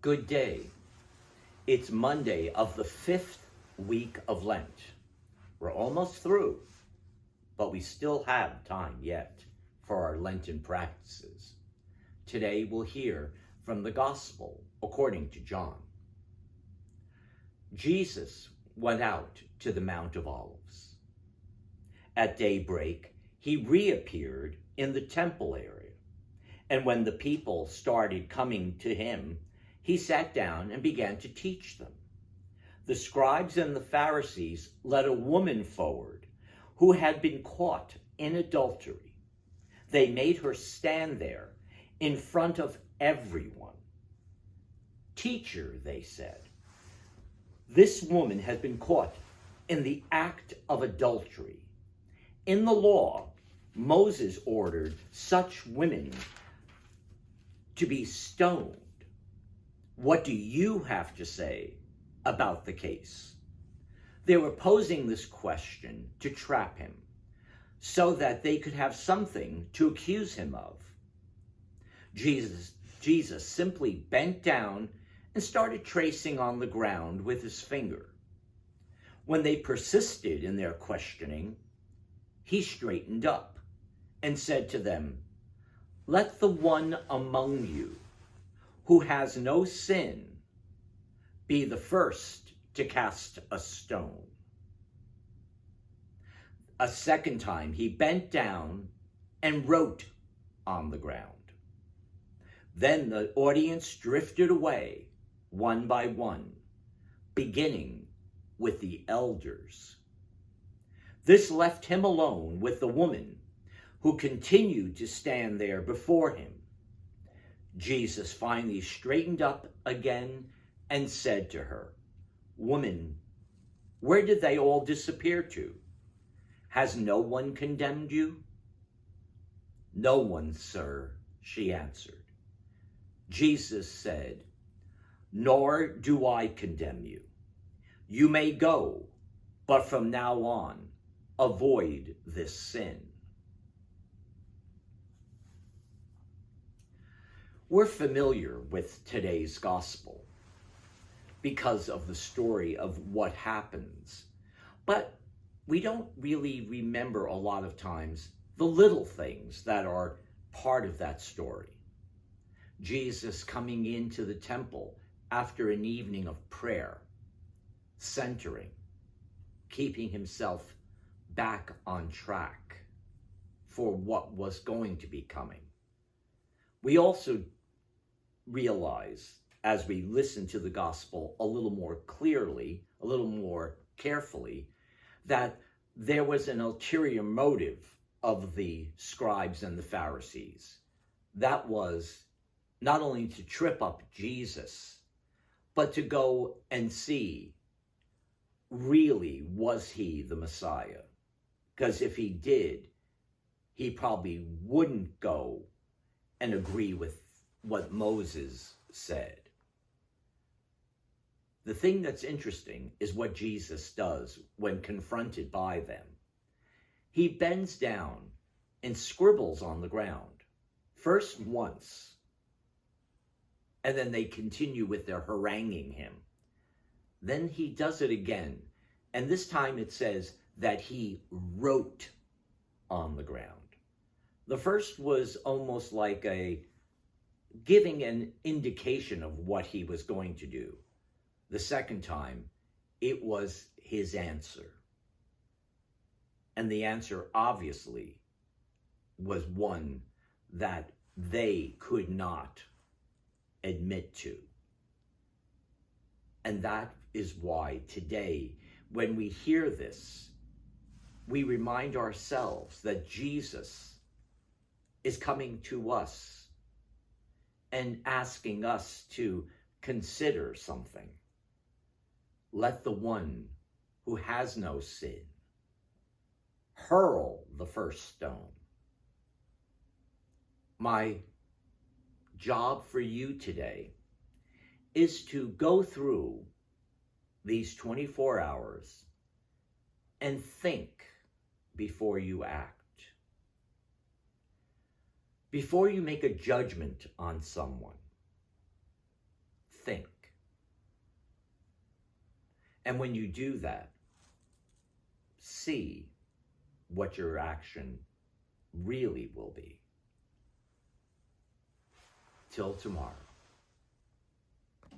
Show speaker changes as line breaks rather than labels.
Good day. It's Monday of the 5th week of Lent. We're almost through, but we still have time yet for our Lenten practices. Today we'll hear from the Gospel according to John. Jesus went out to the Mount of Olives. At daybreak, he reappeared in the temple area, and when the people started coming to him, he sat down and began to teach them. The scribes and the Pharisees led a woman forward who had been caught in adultery. They made her stand there in front of everyone. "Teacher," they said, "this woman has been caught in the act of adultery. In the law, Moses ordered such women to be stoned. What do you have to say about the case?" They were posing this question to trap him so that they could have something to accuse him of. Jesus simply bent down and started tracing on the ground with his finger. When they persisted in their questioning, he straightened up and said to them, "Let the one among you who has no sin be the first to cast a stone." A second time, he bent down and wrote on the ground. Then the audience drifted away one by one, beginning with the elders. This left him alone with the woman who continued to stand there before him. Jesus finally straightened up again and said to her, "Woman, where did they all disappear to? Has no one condemned you?" "No one, sir," she answered. Jesus said, "Nor do I condemn you. You may go, but from now on, avoid this sin." We're familiar with today's gospel because of the story of what happens, but we don't really remember a lot of times the little things that are part of that story. Jesus coming into the temple after an evening of prayer, centering, keeping himself back on track for what was going to be coming. We also realize, as we listen to the gospel a little more clearly, a little more carefully, that there was an ulterior motive of the scribes and the Pharisees. That was not only to trip up Jesus, but to go and see, really, was he the Messiah? Because if he did, he probably wouldn't go and agree with what Moses said. The thing that's interesting is what Jesus does when confronted by them. He bends down and scribbles on the ground, first once, and then they continue with their haranguing him. Then he does it again, and this time it says that he wrote on the ground. The first was almost like giving an indication of what he was going to do. The second time, it was his answer. And the answer obviously was one that they could not admit to. And that is why today, when we hear this, we remind ourselves that Jesus is coming to us and asking us to consider something. Let the one who has no sin hurl the first stone. My job for you today is to go through these 24 hours and think before you act. Before you make a judgment on someone, think. And when you do that, see what your action really will be. Till tomorrow.